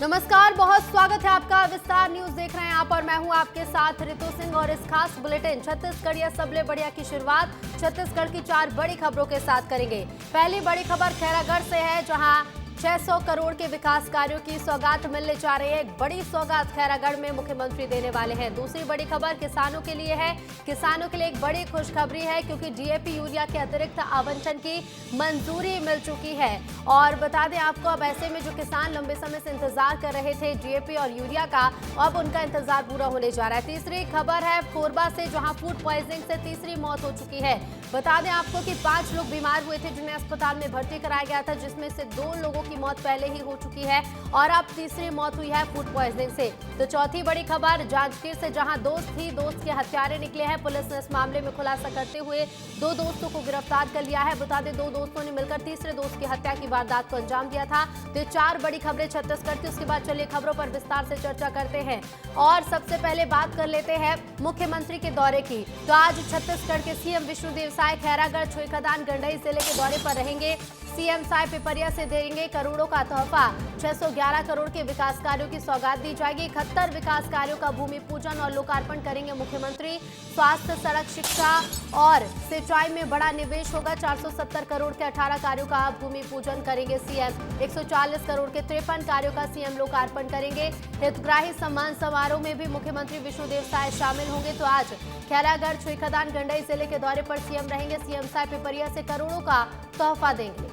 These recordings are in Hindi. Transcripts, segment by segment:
नमस्कार, बहुत स्वागत है आपका। विस्तार न्यूज देख रहे हैं आप और मैं हूं आपके साथ रितु सिंह। और इस खास बुलेटिन छत्तीसगढ़ या सबले बढ़िया की शुरुआत छत्तीसगढ़ की 4 बड़ी खबरों के साथ करेंगे। पहली बड़ी खबर खैरागढ़ से है, जहां 600 करोड़ के विकास कार्यों की सौगात मिलने जा रही है। एक बड़ी सौगात खैरागढ़ में मुख्यमंत्री देने वाले हैं। दूसरी बड़ी खबर किसानों के लिए है। किसानों के लिए एक बड़ी खुशखबरी है, क्योंकि डीएपी यूरिया के अतिरिक्त आवंटन की मंजूरी मिल चुकी है। और बता दें आपको, अब ऐसे में जो किसान लंबे समय से इंतजार कर रहे थे डीएपी और यूरिया का, अब उनका इंतजार पूरा होने जा रहा है। तीसरी खबर है कोरबा से, जहां फूड पॉइजनिंग से तीसरी मौत हो चुकी है। बता दें आपको कि 5 लोग बीमार हुए थे, जिन्हें अस्पताल में भर्ती कराया गया था, जिसमें से 2 लोगों की मौत पहले ही हो चुकी है और अब तीसरी मौत हुई है फूड पॉइजनिंग से। तो चौथी बड़ी खबर जांजगीर से, जहां दोस्त के हत्यारे निकले हैं। पुलिस ने इस मामले में खुलासा करते हुए 2 दोस्तों को गिरफ्तार कर लिया है। बता दें 2 दोस्तों ने मिलकर तीसरे दोस्त की हत्या की वारदात को अंजाम दिया था। तो 4 बड़ी खबरें छत्तीसगढ़ की। उसके बाद चलिए खबरों पर विस्तार से चर्चा करते हैं। और सबसे पहले बात कर लेते हैं मुख्यमंत्री के दौरे की। तो आज छत्तीसगढ़ के सीएम विष्णुदेव साय खैरागढ़, छुईखदान, गंडई जिले के दौरे पर रहेंगे। सीएम साय पिपरिया से देंगे करोड़ों का तोहफा। 611 करोड़ के विकास कार्यों की सौगात दी जाएगी। 71 विकास कार्यों का भूमि पूजन और लोकार्पण करेंगे मुख्यमंत्री। स्वास्थ्य, सड़क, शिक्षा और सिंचाई में बड़ा निवेश होगा। 470 करोड़ के 18 कार्यों का भूमि पूजन करेंगे सीएम। 140 करोड़ के 53 कार्यों का सीएम लोकार्पण करेंगे। हितग्राही सम्मान समारोह में भी मुख्यमंत्री विष्णुदेव साय शामिल होंगे। तो आज खैरागढ़, छुईखदान, गंडई जिले के दौरे पर सीएम रहेंगे। सीएम साय पिपरिया से करोड़ों का तोहफा देंगे।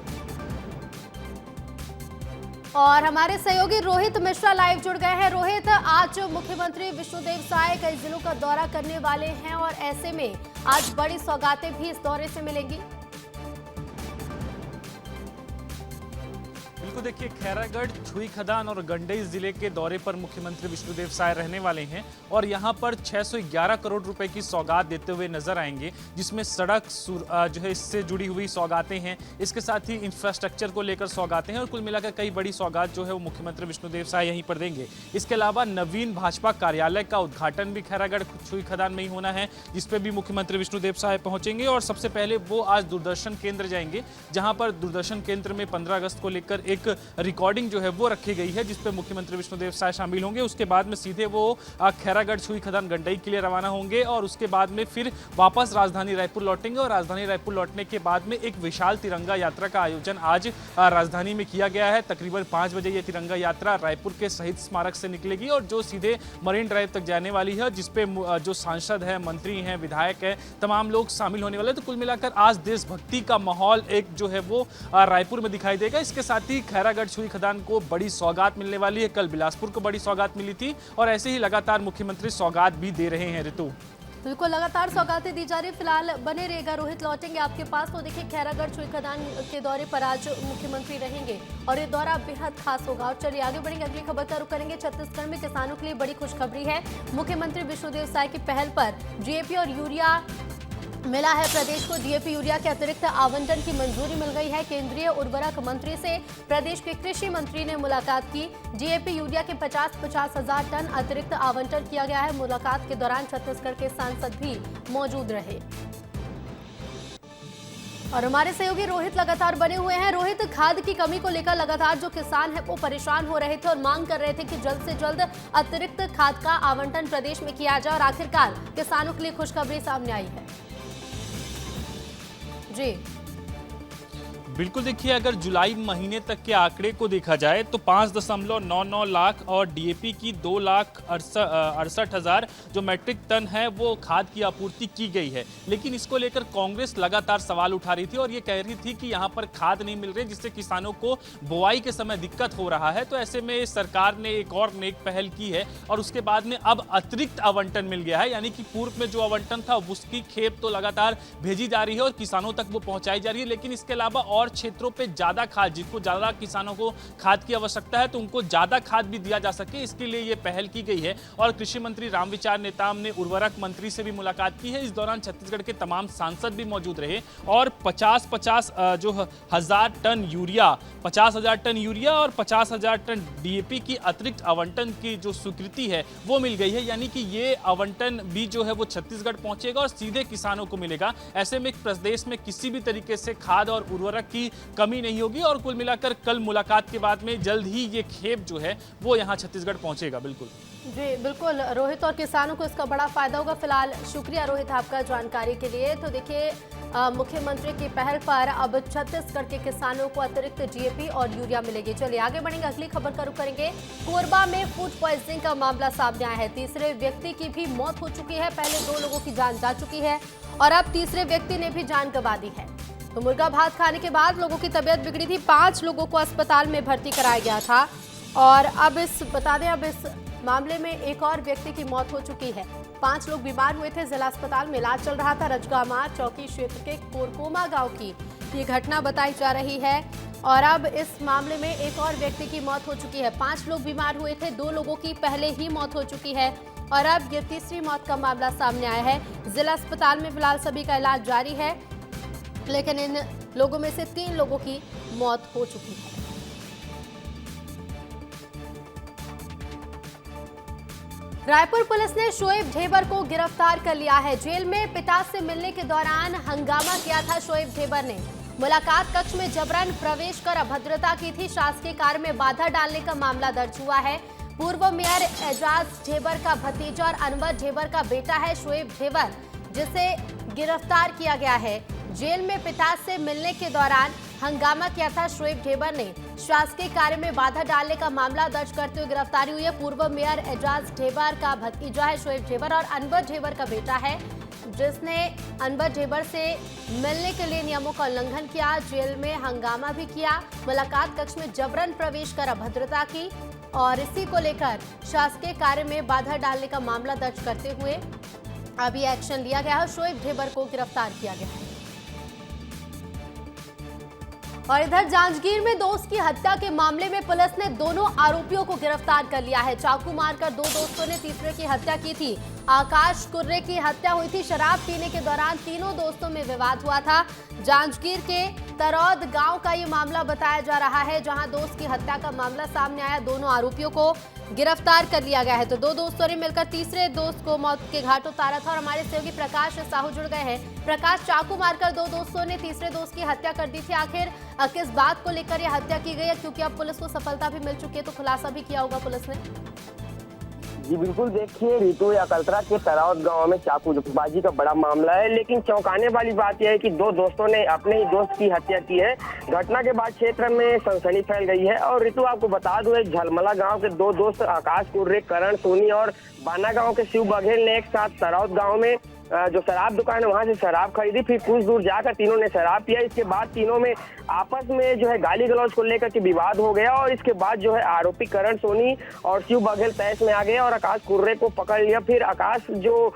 और हमारे सहयोगी रोहित मिश्रा लाइव जुड़ गए हैं। रोहित, आज मुख्यमंत्री विष्णुदेव साय कई जिलों का दौरा करने वाले हैं और ऐसे में आज बड़ी सौगातें भी इस दौरे से मिलेंगी। बिल्कुल, देखिए खैरागढ़, छुईखदान और गंडई जिले के दौरे पर मुख्यमंत्री विष्णुदेव साय रहने वाले हैं और यहां पर 611 करोड़ रुपए की सौगात देते हुए नजर आएंगे, जिसमें सड़क जो है इससे जुड़ी हुई सौगातें हैं। इसके साथ ही इंफ्रास्ट्रक्चर को लेकर सौगातें हैं और कुल मिलाकर कई बड़ी सौगात जो है वो मुख्यमंत्री विष्णुदेव साय यहीं पर देंगे। इसके अलावा नवीन भाजपा कार्यालय का उद्घाटन भी खैरागढ़, छुईखदान में ही होना है, जिसपे भी मुख्यमंत्री विष्णुदेव साय पहुंचेंगे। और सबसे पहले वो आज दूरदर्शन केंद्र जाएंगे, जहां पर दूरदर्शन केंद्र में 15 अगस्त को लेकर एक रिकॉर्डिंग जो है वो रखी गई है, जिसपे मुख्यमंत्री विष्णुदेव साय शामिल होंगे। उसके बाद में सीधे वो खैरागढ़, छुईखदान, गंडई के लिए रवाना होंगे और उसके बाद में फिर वापस राजधानी रायपुर लौटेंगे। और राजधानी रायपुर लौटने के बाद में एक विशाल तिरंगा यात्रा का आयोजन आज राजधानी में किया गया है। तकरीबन 5 बजे ये तिरंगा यात्रा रायपुर के शहीद स्मारक से निकलेगी और जो सीधे मरीन ड्राइव तक जाने वाली है, जिसपे जो सांसद है, मंत्री हैं, विधायक है, तमाम लोग शामिल होने वाले। तो कुल मिलाकर आज देशभक्ति का माहौल एक जो है वो रायपुर में दिखाई देगा। इसके साथ ही खैरागढ़, छुईखदान को बड़ी सौगात मिलने वाली है। कल बिलासपुर को बड़ी सौगात मिली थी और ऐसे ही लगातार मुख्यमंत्री सौगात भी दे रहे हैं। ऋतु, बिल्कुल लगातार सौगातें दी जा रही। फिलहाल बने रहेगा रोहित, लौटेंगे आपके पास। तो देखिए खैरागढ़, छुईखदान के दौरे पर आज मुख्यमंत्री रहेंगे और ये दौरा बेहद खास होगा। और चलिए आगे बढ़ेंगे, अगली खबर का रुख करेंगे। छत्तीसगढ़ में किसानों के लिए बड़ी खुशखबरी है। मुख्यमंत्री विष्णुदेव साय की पहल पर डीएपी और यूरिया मिला है प्रदेश को। डीएपी यूरिया के अतिरिक्त आवंटन की मंजूरी मिल गई है। केंद्रीय उर्वरक मंत्री से प्रदेश के कृषि मंत्री ने मुलाकात की। डीएपी यूरिया के 50 हजार टन अतिरिक्त आवंटन किया गया है। मुलाकात के दौरान छत्तीसगढ़ के सांसद भी मौजूद रहे। और हमारे सहयोगी रोहित लगातार बने हुए हैं। रोहित, खाद की कमी को लेकर लगातार जो किसान है वो परेशान हो रहे थे और मांग कर रहे थे कि जल्द से जल्द अतिरिक्त खाद का आवंटन प्रदेश में किया जाए और आखिरकार किसानों के लिए खुशखबरी सामने आई है। जी बिल्कुल, देखिए अगर जुलाई महीने तक के आंकड़े को देखा जाए तो 5.99 लाख और डीएपी की 2,68,000 जो मैट्रिक टन है वो खाद की आपूर्ति की गई है। लेकिन इसको लेकर कांग्रेस लगातार सवाल उठा रही थी और ये कह रही थी कि यहाँ पर खाद नहीं मिल रही, जिससे किसानों को बुआई के समय दिक्कत हो रहा है। तो ऐसे में सरकार ने एक और नेक पहल की है और उसके बाद में अब अतिरिक्त आवंटन मिल गया है। यानी कि पूर्व में जो आवंटन था उसकी खेप तो लगातार भेजी जा रही है और किसानों तक वो पहुंचाई जा रही है। लेकिन इसके अलावा और क्षेत्रों पे ज्यादा खाद, जिसको ज्यादा किसानों को खाद की आवश्यकता है, तो उनको ज्यादा खाद भी दिया जा सके, इसके लिए ये पहल की गई है। और कृषि मंत्री रामविचार नेताम ने उर्वरक मंत्री से भी मुलाकात की है। इस दौरान छत्तीसगढ़ के तमाम सांसद भी मौजूद रहे और 50 हजार टन यूरिया, 50,000 टन यूरिया और 50,000 टन डीएपी की अतिरिक्त आवंटन की जो स्वीकृति है वो मिल गई है। यानी कि ये आवंटन भी जो है वो छत्तीसगढ़ पहुंचेगा और सीधे किसानों को मिलेगा। ऐसे में प्रदेश में किसी भी तरीके से खाद और उर्वरक की की कमी नहीं होगी और कुल मिलाकर कल मुलाकात के बाद में जल्द ही ये खेप जो है वो यहाँ छत्तीसगढ़ पहुंचेगा। बिल्कुल जी बिल्कुल रोहित, और किसानों को इसका बड़ा फायदा होगा। फिलहाल शुक्रिया रोहित आपका जानकारी के लिए। तो देखिए मुख्यमंत्री की पहल पर अब छत्तीसगढ़ के किसानों को अतिरिक्त डीएपी और यूरिया मिलेगी। चलिए आगे बढ़ेंगे, अगली खबर का रुख करेंगे। कोरबा में फूड पॉइजनिंग का मामला सामने आया है। तीसरे व्यक्ति की भी मौत हो चुकी है। पहले 2 लोगों की जान जा चुकी है और अब तीसरे व्यक्ति ने भी जान गंवा दी है। तो मुर्गा भात खाने के बाद लोगों की तबीयत बिगड़ी थी। 5 लोगों को अस्पताल में भर्ती कराया गया था और अब इस मामले में एक और व्यक्ति की मौत हो चुकी है। 5 लोग बीमार हुए थे। जिला अस्पताल में इलाज चल रहा था। रजगामा चौकी क्षेत्र के कोरकोमा गांव की ये घटना बताई जा रही है और अब इस मामले में एक और व्यक्ति की मौत हो चुकी है। 5 लोग बीमार हुए थे, 2 लोगों की पहले ही मौत हो चुकी है और अब ये तीसरी मौत का मामला सामने आया है। जिला अस्पताल में फिलहाल सभी का इलाज जारी है, लेकिन इन लोगों में से 3 लोगों की मौत हो चुकी है। रायपुर पुलिस ने शोएब ढेबर को गिरफ्तार कर लिया है। जेल में पिता से मिलने के दौरान हंगामा किया था शोएब ढेबर ने। मुलाकात कक्ष में जबरन प्रवेश कर अभद्रता की थी। शासकीय कार्य में बाधा डालने का मामला दर्ज हुआ है। पूर्व मेयर एजाज ढेबर का भतीजा और अनवर ढेबर का बेटा है शोएब ढेबर, जिसे गिरफ्तार किया गया है। जेल में पिता से मिलने के दौरान हंगामा किया था शोएब ढेबर ने। शासकीय कार्य में बाधा डालने का मामला दर्ज करते हुए गिरफ्तारी हुई है। पूर्व मेयर एजाज ढेबर का भतीजा है शोएब ढेबर और अनवर ढेबर का बेटा है, जिसने अनवर ढेबर से मिलने के लिए नियमों का उल्लंघन किया। जेल में हंगामा भी किया। मुलाकात कक्ष में जबरन प्रवेश कर अभद्रता की और इसी को लेकर शासकीय कार्य में बाधा डालने का मामला दर्ज करते हुए अभी एक्शन लिया गया है। शोएब ढेबर को गिरफ्तार किया गया है। और इधर जांजगीर में दोस्त की हत्या के मामले में पुलिस ने दोनों आरोपियों को गिरफ्तार कर लिया है। चाकू मारकर 2 दोस्तों ने तीसरे की हत्या की थी। आकाश कुर्रे की हत्या हुई थी। शराब पीने के दौरान तीनों दोस्तों में विवाद हुआ था। जांजगीर के तरौद गांव का ये मामला बताया जा रहा है, जहां दोस्त की हत्या का मामला सामने आया। दोनों आरोपियों को गिरफ्तार कर लिया गया है। तो 2 दोस्तों ने मिलकर तीसरे दोस्त को मौत के घाट उतारा था और हमारे सहयोगी प्रकाश साहू जुड़ गए हैं। प्रकाश, चाकू मारकर 2 दोस्तों ने तीसरे दोस्त की हत्या कर दी थी। आखिर किस बात को लेकर यह हत्या की गई है, क्योंकि अब पुलिस को सफलता भी मिल चुकी है, तो खुलासा भी किया होगा पुलिस ने? जी बिल्कुल, देखिए रितु या कल्तरा के तरौद गांव में चाकूबाजी का बड़ा मामला है, लेकिन चौंकाने वाली बात यह है कि 2 दोस्तों ने अपने ही दोस्त की हत्या की है। घटना के बाद क्षेत्र में सनसनी फैल गई है और रितु आपको बता दूं, झलमला गांव के 2 दोस्त आकाश कुर्रे, करण सोनी और बाना गांव के शिव बघेल ने एक साथ तरौद गांव में जो शराब दुकान है वहां से शराब खरीदी। फिर कुछ दूर जाकर तीनों ने शराब पिया। इसके बाद तीनों में आपस में जो है गाली गलौज को लेकर के विवाद हो गया और इसके बाद जो है आरोपी करण सोनी और शिव बघेल तहस में आ गए और आकाश कुर्रे को पकड़ लिया। फिर आकाश जो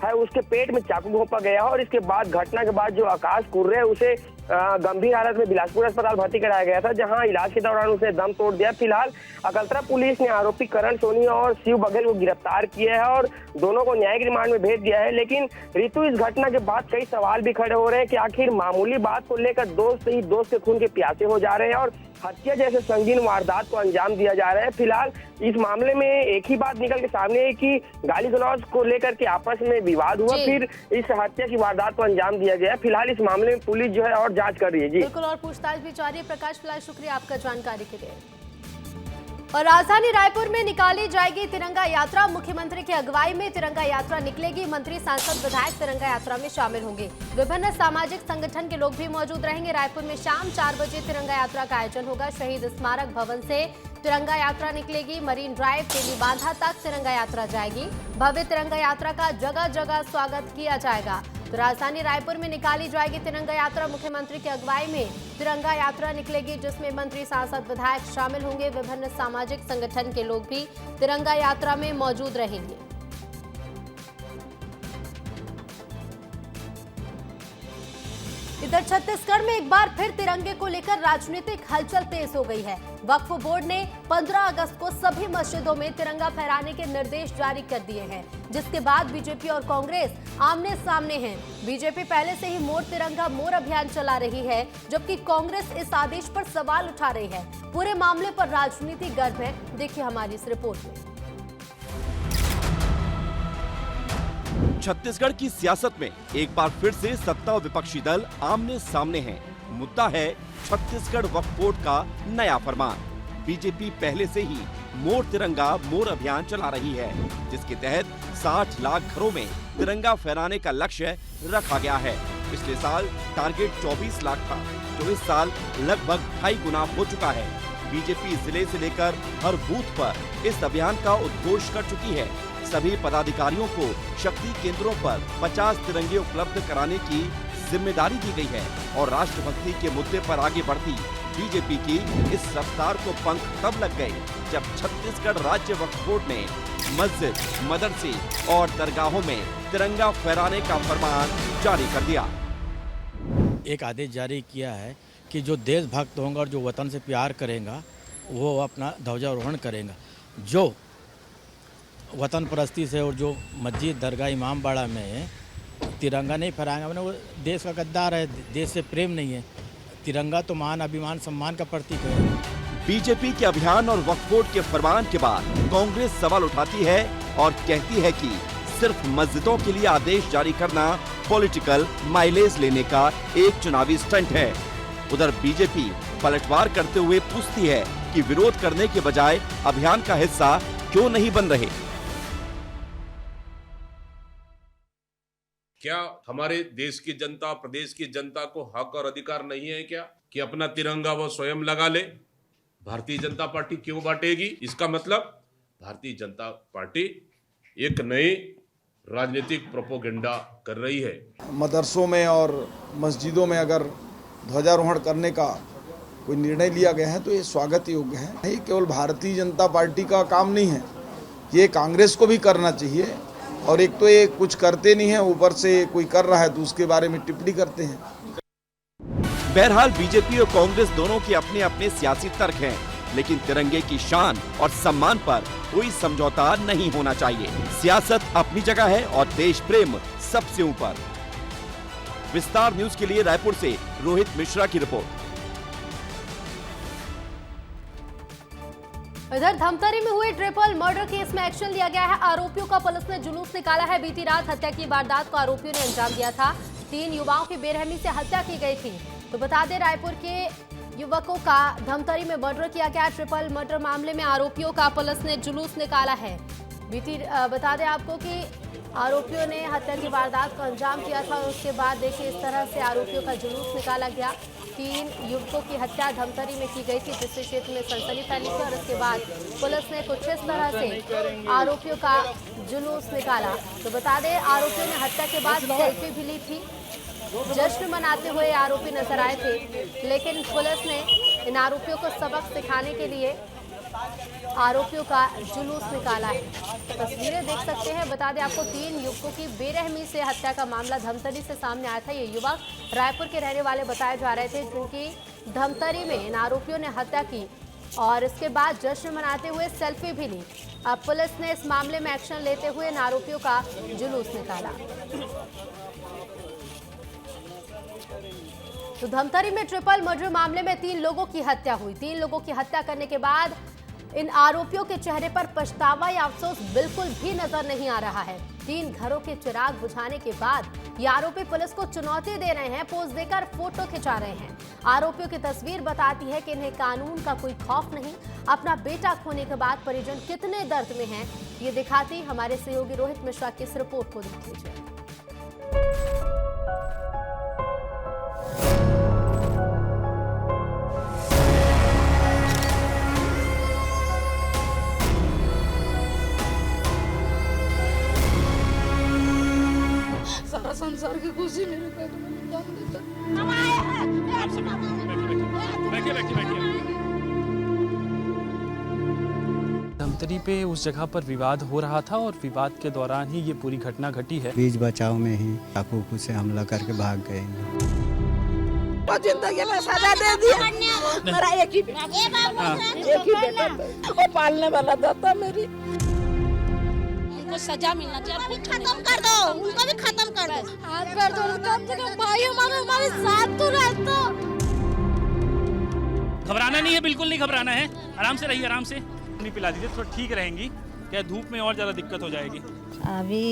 है उसके पेट में चाकू घोंपा गया और इसके बाद घटना के बाद जो आकाश कुर्रे है उसे गंभीर हालत में बिलासपुर अस्पताल भर्ती कराया गया था, जहां इलाज के दौरान उसने दम तोड़ दिया। फिलहाल अकलतरा पुलिस ने आरोपी करण सोनी और शिव बघेल को गिरफ्तार किया है और दोनों को न्यायिक रिमांड में भेज दिया है। लेकिन रितु, इस घटना के बाद कई सवाल भी खड़े हो रहे हैं कि आखिर मामूली बात को लेकर दोस्त ही दोस्त के खून के प्यासे हो जा रहे हैं और हत्या जैसे संगीन वारदात को अंजाम दिया जा रहा है। फिलहाल इस मामले में एक ही बात निकल के सामने है कि गाली गलौज को लेकर के आपस में विवाद हुआ, फिर इस हत्या की वारदात को अंजाम दिया गया। फिलहाल इस मामले में पुलिस जो है और जांच कर रही है। जी बिल्कुल, और पूछताछ भी जारी है। प्रकाश, फिलहाल शुक्रिया आपका जानकारी के लिए। और राजधानी रायपुर में निकाली जाएगी तिरंगा यात्रा। मुख्यमंत्री की अगुवाई में तिरंगा यात्रा निकलेगी। मंत्री, सांसद, विधायक तिरंगा यात्रा में शामिल होंगे। विभिन्न सामाजिक संगठन के लोग भी मौजूद रहेंगे। रायपुर में शाम 4 बजे तिरंगा यात्रा का आयोजन होगा। शहीद स्मारक भवन से तिरंगा यात्रा निकलेगी। मरीन ड्राइव, तेली बांधा तक तिरंगा यात्रा जाएगी। भव्य तिरंगा यात्रा का जगह जगह स्वागत किया जाएगा। तो राजधानी रायपुर में निकाली जाएगी तिरंगा यात्रा। मुख्यमंत्री की अगुवाई में तिरंगा यात्रा निकलेगी, जिसमें मंत्री, सांसद, विधायक शामिल होंगे। विभिन्न सामाजिक संगठन के लोग भी तिरंगा यात्रा में मौजूद रहेंगे। इधर छत्तीसगढ़ में एक बार फिर तिरंगे को लेकर राजनीतिक हलचल तेज हो गई है। वक्फ बोर्ड ने 15 अगस्त को सभी मस्जिदों में तिरंगा फहराने के निर्देश जारी कर दिए हैं, जिसके बाद बीजेपी और कांग्रेस आमने सामने हैं। बीजेपी पहले से ही मोर तिरंगा मोर अभियान चला रही है, जबकि कांग्रेस इस आदेश पर सवाल उठा रही है। पूरे मामले पर राजनीति गर्म है, देखिए हमारी इस रिपोर्ट में। छत्तीसगढ़ की सियासत में एक बार फिर से सत्ता और विपक्षी दल आमने सामने हैं। मुद्दा है छत्तीसगढ़ वक्फ बोर्ड का नया फरमान। बीजेपी पहले से ही मोर तिरंगा मोर अभियान चला रही है, जिसके तहत 60 लाख घरों में तिरंगा फहराने का लक्ष्य रखा गया है। पिछले साल टारगेट 24 लाख था, जो इस साल लगभग 2.5 गुना हो चुका है। बीजेपी जिले से लेकर हर बूथ पर इस अभियान का उद्घोष कर चुकी है। सभी पदाधिकारियों को शक्ति केंद्रों पर 50 तिरंगे उपलब्ध कराने की जिम्मेदारी दी गई है और राष्ट्रभक्ति के मुद्दे पर आगे बढ़ती बीजेपी की इस रफ्तार को पंख तब लग गए जब छत्तीसगढ़ राज्य वक्फ बोर्ड ने मस्जिद, मदरसे और दरगाहों में तिरंगा फहराने का फरमान जारी कर दिया। एक आदेश जारी किया है कि जो देशभक्त होगा और जो वतन से प्यार करेगा वो अपना ध्वजारोहण करेगा। जो वतन परस्ती से और जो मस्जिद, दरगाह, इमामबाड़ा में तिरंगा नहीं फहराएंगा, मैंने वो देश का गद्दार है, देश से प्रेम नहीं है। तिरंगा तो मान, अभिमान, सम्मान का प्रतीक है। बीजेपी के अभियान और वक्फ बोर्ड के फरमान के बाद कांग्रेस सवाल उठाती है और कहती है कि सिर्फ मस्जिदों के लिए आदेश जारी करना पॉलिटिकल माइलेज लेने का एक चुनावी स्टंट है। उधर बीजेपी पलटवार करते हुए पूछती है कि विरोध करने के बजाय अभियान का हिस्सा क्यों नहीं बन रहे। क्या हमारे देश की जनता, प्रदेश की जनता को हक और अधिकार नहीं है क्या कि अपना तिरंगा वो स्वयं लगा ले? भारतीय जनता पार्टी क्यों बांटेगी? इसका मतलब भारतीय जनता पार्टी एक नई राजनीतिक प्रोपोगेंडा कर रही है। मदरसों में और मस्जिदों में अगर ध्वजारोहण करने का कोई निर्णय लिया गया है तो ये स्वागत योग्य है। ये केवल भारतीय जनता पार्टी का काम नहीं है, ये कांग्रेस को भी करना चाहिए। और एक तो ये कुछ करते नहीं है, ऊपर से कोई कर रहा है तो उसके बारे में टिप्पणी करते हैं। बहरहाल बीजेपी और कांग्रेस दोनों के अपने अपने सियासी तर्क हैं, लेकिन तिरंगे की शान और सम्मान पर कोई समझौता नहीं होना चाहिए। सियासत अपनी जगह है और देश प्रेम सबसे ऊपर। विस्तार न्यूज के लिए रायपुर से रोहित मिश्रा की रिपोर्ट। इधर धमतरी में हुए ट्रिपल मर्डर केस में एक्शन लिया गया है। आरोपियों का पुलिस ने जुलूस निकाला है। बीती रात हत्या की वारदात को आरोपियों ने अंजाम दिया था। 3 युवाओं की बेरहमी से हत्या की गई थी। तो बता दें, रायपुर के युवकों का धमतरी में मर्डर किया गया। ट्रिपल मर्डर मामले में आरोपियों का पुलिस ने जुलूस निकाला है। बता दें आपको कि आरोपियों ने हत्या की वारदात को अंजाम दिया था और उसके बाद देखिए इस तरह से आरोपियों का जुलूस निकाला गया। 3 युवकों की हत्या धमतरी में की गई थी, जिससे क्षेत्र में सनसनी फैली थी और उसके बाद पुलिस ने कुछ इस तरह से आरोपियों का जुलूस निकाला। तो बता दें, आरोपियों ने हत्या के बाद सेल्फी भी ली थी। जश्न मनाते हुए आरोपी नजर आए थे, लेकिन पुलिस ने इन आरोपियों को सबक सिखाने के लिए आरोपियों का जुलूस निकाला है। तस्वीरें देख सकते हैं। बता दें आपको, 3 युवकों की बेरहमी से हत्या का मामला धमतरी से सामने आया था। ये युवक रायपुर के रहने वाले बताए जा रहे थे, जिनकी धमतरी में इन आरोपियों ने हत्या की और इसके बाद जश्न मनाते हुए सेल्फी भी ली। अब पुलिस ने इस मामले में एक्शन लेते हुए इन आरोपियों का जुलूस निकाला। तो धमतरी में ट्रिपल मर्डर मामले में 3 लोगों की हत्या हुई। 3 लोगों की हत्या करने के बाद इन आरोपियों के चेहरे पर पछतावा या अफसोस बिल्कुल भी नजर नहीं आ रहा है। 3 घरों के चिराग बुझाने के बाद ये आरोपी पुलिस को चुनौती दे रहे हैं, पोज देकर फोटो खिंचा रहे हैं। आरोपियों की तस्वीर बताती है कि इन्हें कानून का कोई खौफ नहीं। अपना बेटा खोने के बाद परिजन कितने दर्द में हैं, ये दिखाती हमारे सहयोगी रोहित मिश्रा की इस रिपोर्ट को देख लीजिए। सारा संसार की खुशी मेरे को जान देता। धमतरी पे उस जगह पर विवाद हो रहा था और विवाद के दौरान ही ये पूरी घटना घटी है। बीच बचाव में ही चाकू से हमला करके भाग गए। जिंदगी में सजा दे दिया। मेरा एक ही बेटा वो पालने वाला था मेरी। उनको सजा मिलना चाहिए। खत्म कर दो, उनको भी खत्म कर दो। कर दो, कम से कम भाई हमारे साथ तो रहता। घबराना नहीं है, बिल्कुल नहीं घबराना है। आराम से रहिए, आराम से। नहीं पिला दीजिए, थोड़ा ठीक रहेंगी। क्या धूप में और ज्यादा दिक्कत हो जाएगी। अभी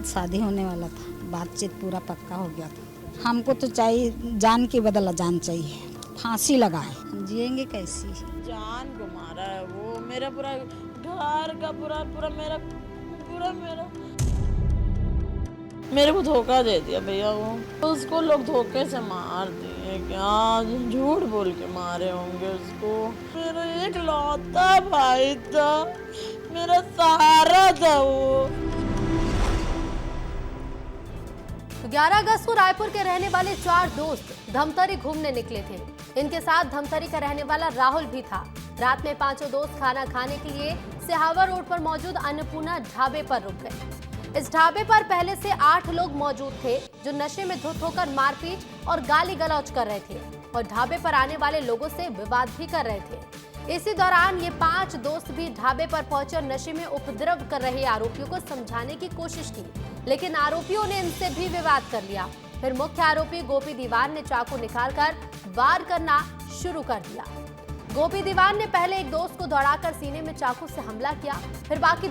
शादी होने वाला था, बातचीत पूरा पक्का हो गया था। हमको तो चाहिए जान के बदला जान चाहिए, फांसी लगाए, हम जिएंगे कैसी। जान को मारा है वो, मेरा पूरा घर का पूरा मेरे को धोखा दे दिया भैया वो, तो उसको लोग धोखे से मार दिए, क्या झूठ बोल के मारे होंगे उसको। मेरा एक लौता भाई था, मेरा सहारा था वो। 11 अगस्त को रायपुर के रहने वाले 4 दोस्त धमतरी घूमने निकले थे। इनके साथ धमतरी का रहने वाला राहुल भी था। रात में 5 दोस्त खाना खाने के लिए सिहावा रोड पर मौजूद अन्नपूर्णा ढाबे पर रुक गए। इस ढाबे पर पहले से 8 लोग मौजूद थे जो नशे में धुत होकर मारपीट और गाली गलौज कर रहे थे और ढाबे पर आने वाले लोगों से विवाद भी कर रहे थे। इसी दौरान ये 5 दोस्त भी ढाबे पर पहुंचे और नशे में उपद्रव कर रहे आरोपियों को समझाने की कोशिश की, लेकिन आरोपियों ने इनसे भी विवाद कर लिया। फिर मुख्य आरोपी गोपी दीवान ने चाकू निकालकर वार करना शुरू कर दिया। गोपी दीवान ने पहले एक दोस्त को दौड़ाकर सीने में चाकू से हमला किया, फिर बाकी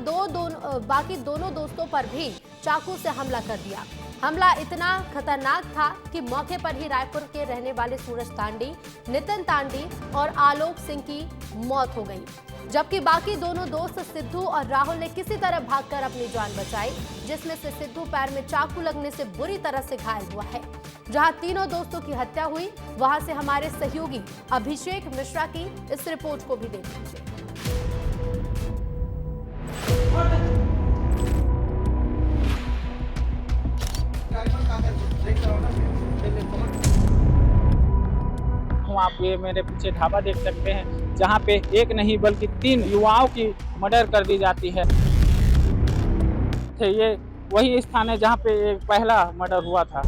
दोनों दोस्तों पर भी चाकू से हमला कर दिया। हमला इतना खतरनाक था कि मौके पर ही रायपुर के रहने वाले सूरज तांडी, नितिन तांडी और आलोक सिंह की मौत हो गई, जबकि बाकी दोनों दोस्त सिद्धू और राहुल ने किसी तरह भागकर अपनी जान बचाई, जिसमें से सिद्धू पैर में चाकू लगने से बुरी तरह से घायल हुआ है। जहां तीनों दोस्तों की हत्या हुई, वहां से हमारे सहयोगी अभिषेक मिश्रा की इस रिपोर्ट को भी देख लीजिए। आप ये मेरे पीछे ढाबा देख सकते हैं, जहां पे एक नहीं बल्कि 3 युवाओं की मर्डर कर दी जाती है। ये वही स्थान है जहां पे एक पहला मर्डर हुआ था।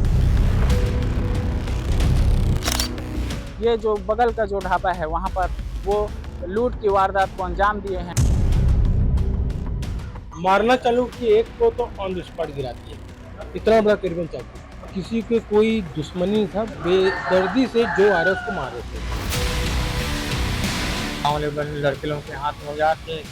ये जो बगल का जो ढाबा है वहां पर वो लूट की वारदात को अंजाम दिए हैं। मारना चालू कि एक को तो ऑन द स्पॉट गिरा दिया, इतना बड़ा करीबन चाकू, किसी के कोई दुश्मनी नहीं था, बेदर्दी से जो आ रहे उसको मारे थे। लड़के लोगों के हाथ में जाते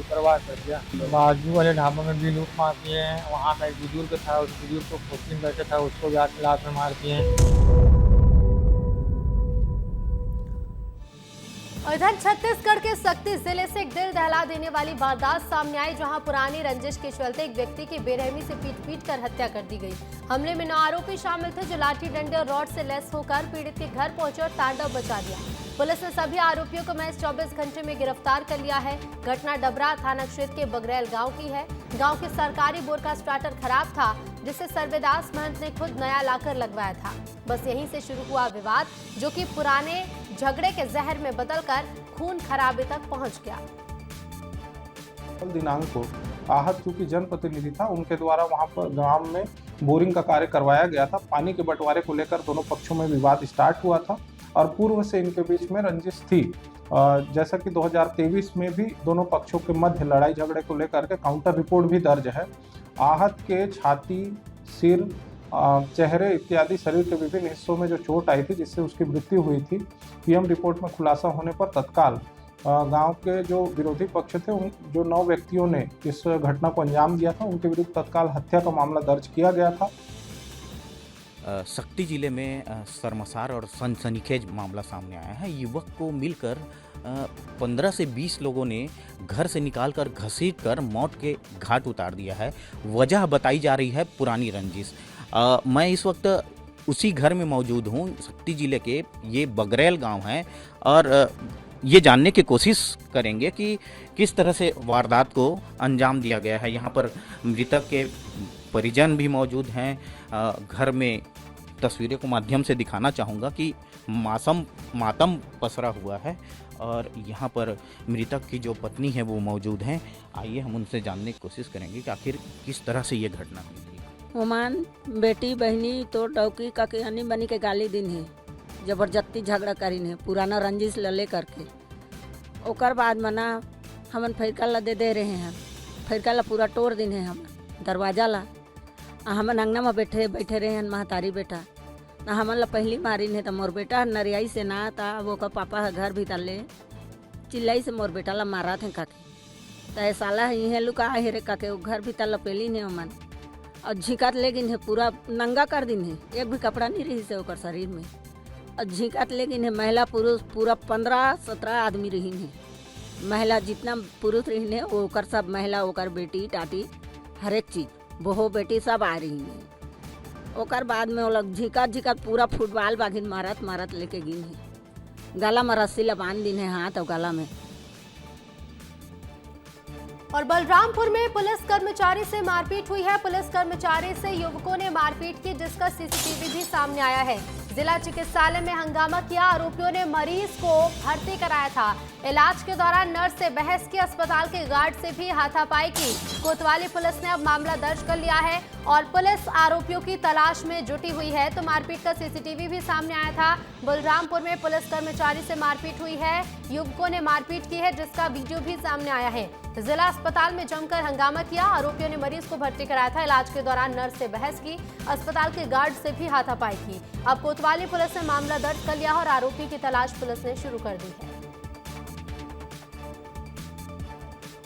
परवाह कर दिया। बाजू वाले ढाबा में भी लूट मार दिए हैं। वहाँ का एक बुजुर्ग था, उस बुजुर्ग को पोस्टिंग करके था, उसको भी हाथ लात में मार दिए हैं। और इधर छत्तीसगढ़ के सक्ती जिले से एक दिल दहला देने वाली वारदात सामने आई, जहां पुरानी रंजिश के चलते एक व्यक्ति की बेरहमी से पीट कर हत्या कर दी गई। हमले में 9 आरोपी शामिल थे जो लाठी डंडे और रॉड से लैस होकर पीड़ित के घर पहुंचे और तांडव मचा दिया। पुलिस ने सभी आरोपियों को महज 24 घंटे में गिरफ्तार कर लिया है। घटना डबरा थाना क्षेत्र के बगरैल गाँव की है। गाँव के सरकारी बोर का स्टार्टर खराब था, जिसे सर्वेदास महंत ने खुद नया लाकर लगवाया था। बस यहीं से शुरू हुआ विवाद, जो कि पुराने झगड़े के जहर में बदलकर खून खराबे तक पहुंच गया। दिनांक को आहत चूंकि जनप्रतिनिधि था, उनके द्वारा वहां पर गांव में बोरिंग का कार्य करवाया गया था। पानी के बंटवारे को लेकर दोनों पक्षों में विवाद स्टार्ट हुआ था और पूर्व से इनके बीच में रंजिश थी। जैसा कि 2023 में भी दोनों पक्षों के मध्य लड़ाई झगड़े को लेकर के काउंटर रिपोर्ट भी दर्ज है। आहत के छाती, सिर, चेहरे इत्यादि शरीर के विभिन्न हिस्सों में जो चोट आई थी जिससे उसकी मृत्यु हुई थी, पीएम रिपोर्ट में खुलासा होने पर तत्काल गांव के जो विरोधी पक्ष थे, उन जो 9 व्यक्तियों ने इस घटना को अंजाम दिया था, उनके विरुद्ध तत्काल हत्या का मामला दर्ज किया गया था। सक्ती जिले में शर्मसार और सनसनीखेज मामला सामने आया है। युवक को मिलकर 15 से 20 लोगों ने घर से निकालकर घसीटकर मौत के घाट उतार दिया है। वजह बताई जा रही है पुरानी रंजिश। मैं इस वक्त उसी घर में मौजूद हूँ। सक्ती जिले के ये बगरैल गांव है और ये जानने की कोशिश करेंगे कि किस तरह से वारदात को अंजाम दिया गया है। यहाँ पर मृतक के परिजन भी मौजूद हैं। घर में तस्वीरें को माध्यम से दिखाना चाहूँगा कि मातम पसरा हुआ है और यहाँ पर मृतक की जो पत्नी है वो मौजूद हैं। आइए हम उनसे जानने की कोशिश करेंगे कि आखिर किस तरह से ये घटना हुई थी। ओमान बेटी बहनी तो डौकी का के बनी के गाली दिन है, जबरदस्ती झगड़ा करीन है, पुराना रंजिश ले करके। ओकर बाद मना हमन फैरका ला दे रहे हैं, फैरका ला पूरा तोड़ दिन है। हम दरवाजा ला हमन अंगना में बैठे रहे हैं। महतारी बेटा ना हमन ला पहली मारिन है, तो मोर बेटा नरियाई से ना था, वो का पापा घर भीतर ले चिल्लाई से मोर बेटा ला मारा थे काके। तो साला ये लुका है रे काके, वो घर भीतर ला पेली ने हमन और झिकात ले गिन है, पूरा नंगा कर दिन है, एक भी कपड़ा नहीं रही से ओकर शरीर में। और झिकात ले गिन है, महिला पुरुष पूरा 15-17 आदमी रही है। महिला जितना पुरुष रही है ओकर सब महिला, ओकर बेटी टाटी हर एक चीज बहो बेटी सब आ रही है। ओकर बाद में वो लोग झिकात पूरा फुटबॉल बागिन मारत लेके गिन है। गला में रस्सी ला बांध दिन है, हाथ और गला में। और बलरामपुर में पुलिस कर्मचारी से मारपीट हुई है। पुलिस कर्मचारी से युवकों ने मारपीट की, जिसका सीसीटीवी भी सामने आया है। जिला चिकित्सालय में हंगामा किया, आरोपियों ने मरीज को भर्ती कराया था। इलाज के दौरान नर्स से बहस की, अस्पताल के गार्ड से भी हाथापाई की। कोतवाली पुलिस ने अब मामला दर्ज कर लिया है और पुलिस आरोपियों की तलाश में जुटी हुई है। तो मारपीट का सीसीटीवी भी सामने आया था। बलरामपुर में पुलिस कर्मचारी से मारपीट हुई है, युवकों ने मारपीट की है, जिसका वीडियो भी सामने आया है। जिला अस्पताल में जमकर हंगामा किया, आरोपियों ने मरीज को भर्ती कराया था। इलाज के दौरान नर्स से बहस की, अस्पताल के गार्ड से भी हाथापाई की। अब कोतवाली पुलिस ने मामला दर्ज कर लिया और आरोपी की तलाश पुलिस ने शुरू कर दी है।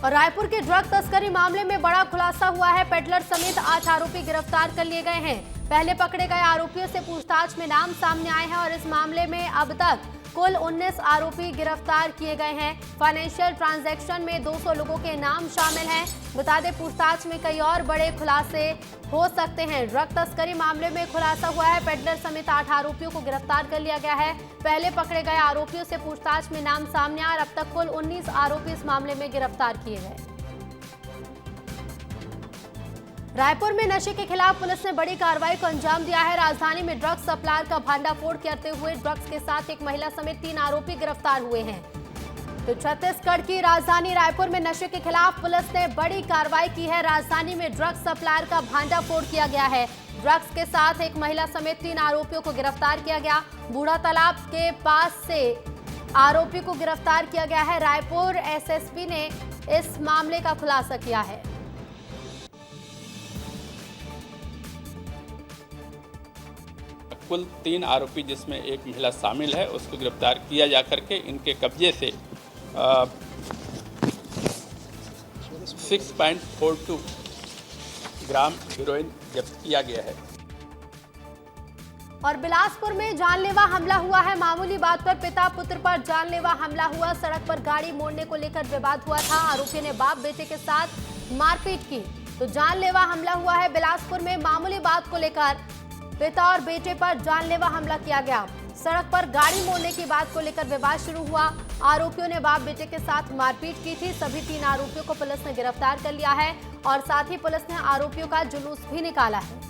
और रायपुर के ड्रग तस्करी मामले में बड़ा खुलासा हुआ है। पेडलर समेत 8 आरोपी गिरफ्तार कर लिए गए हैं। पहले पकड़े गए आरोपियों से पूछताछ में नाम सामने आए हैं और इस मामले में अब तक कुल 19 आरोपी गिरफ्तार किए गए हैं। फाइनेंशियल ट्रांजैक्शन में 200 लोगों के नाम शामिल हैं। बता दें, पूछताछ में कई और बड़े खुलासे हो सकते हैं। ड्रग तस्करी मामले में खुलासा हुआ है, पेडलर समेत 8 आरोपियों को गिरफ्तार कर लिया गया है। पहले पकड़े गए आरोपियों से पूछताछ में नाम सामने आया और अब तक कुल 19 आरोपी इस मामले में गिरफ्तार किए गए। रायपुर में नशे के खिलाफ पुलिस ने बड़ी कार्रवाई को अंजाम दिया है। राजधानी में ड्रग्स सप्लायर का भांडाफोड़ करते हुए ड्रग्स के साथ एक महिला समेत 3 आरोपी गिरफ्तार हुए हैं। तो छत्तीसगढ़ की राजधानी रायपुर में नशे के खिलाफ पुलिस ने बड़ी कार्रवाई की है। राजधानी में ड्रग्स सप्लायर का भांडाफोड़ किया गया है। ड्रग्स के साथ एक महिला समेत 3 आरोपियों को गिरफ्तार किया गया। बूढ़ा तालाब के पास से आरोपी को गिरफ्तार किया गया है। रायपुर एसएसपी ने इस मामले का खुलासा किया है। कुल 3 आरोपी जिसमें एक महिला शामिल है उसको गिरफ्तार किया जा करके इनके कब्जे से 6.42 ग्राम हेरोइन जब्त किया गया है। और बिलासपुर में जानलेवा हमला हुआ है। मामूली बात पर पिता पुत्र पर जानलेवा हमला हुआ। सड़क पर गाड़ी मोड़ने को लेकर विवाद हुआ था। आरोपी ने बाप बेटे के साथ मारपीट की। तो जानलेवा हमला हुआ है बिलासपुर में। मामूली बात को लेकर पिता और बेटे पर जानलेवा हमला किया गया। सड़क पर गाड़ी मोड़ने की बात को लेकर विवाद शुरू हुआ। आरोपियों ने बाप बेटे के साथ मारपीट की थी। सभी 3 आरोपियों को पुलिस ने गिरफ्तार कर लिया है और साथ ही पुलिस ने आरोपियों का जुलूस भी निकाला है।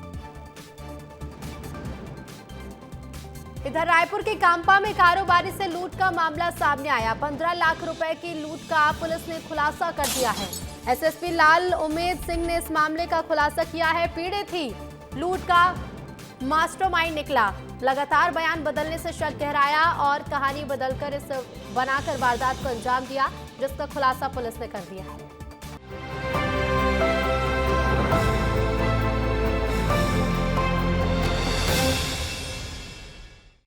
इधर रायपुर के कांपा में कारोबारी से लूट का मामला सामने आया। 15 लाख रुपए की लूट का पुलिस ने खुलासा कर दिया है। एसएसपी लाल उमेद सिंह ने इस मामले का खुलासा किया है। पीड़ित ही लूट का मास्टरमाइंड निकला। लगातार बयान बदलने से शक गहराया और कहानी बदलकर बनाकर वारदात को अंजाम दिया, जिसका खुलासा पुलिस ने कर दिया है।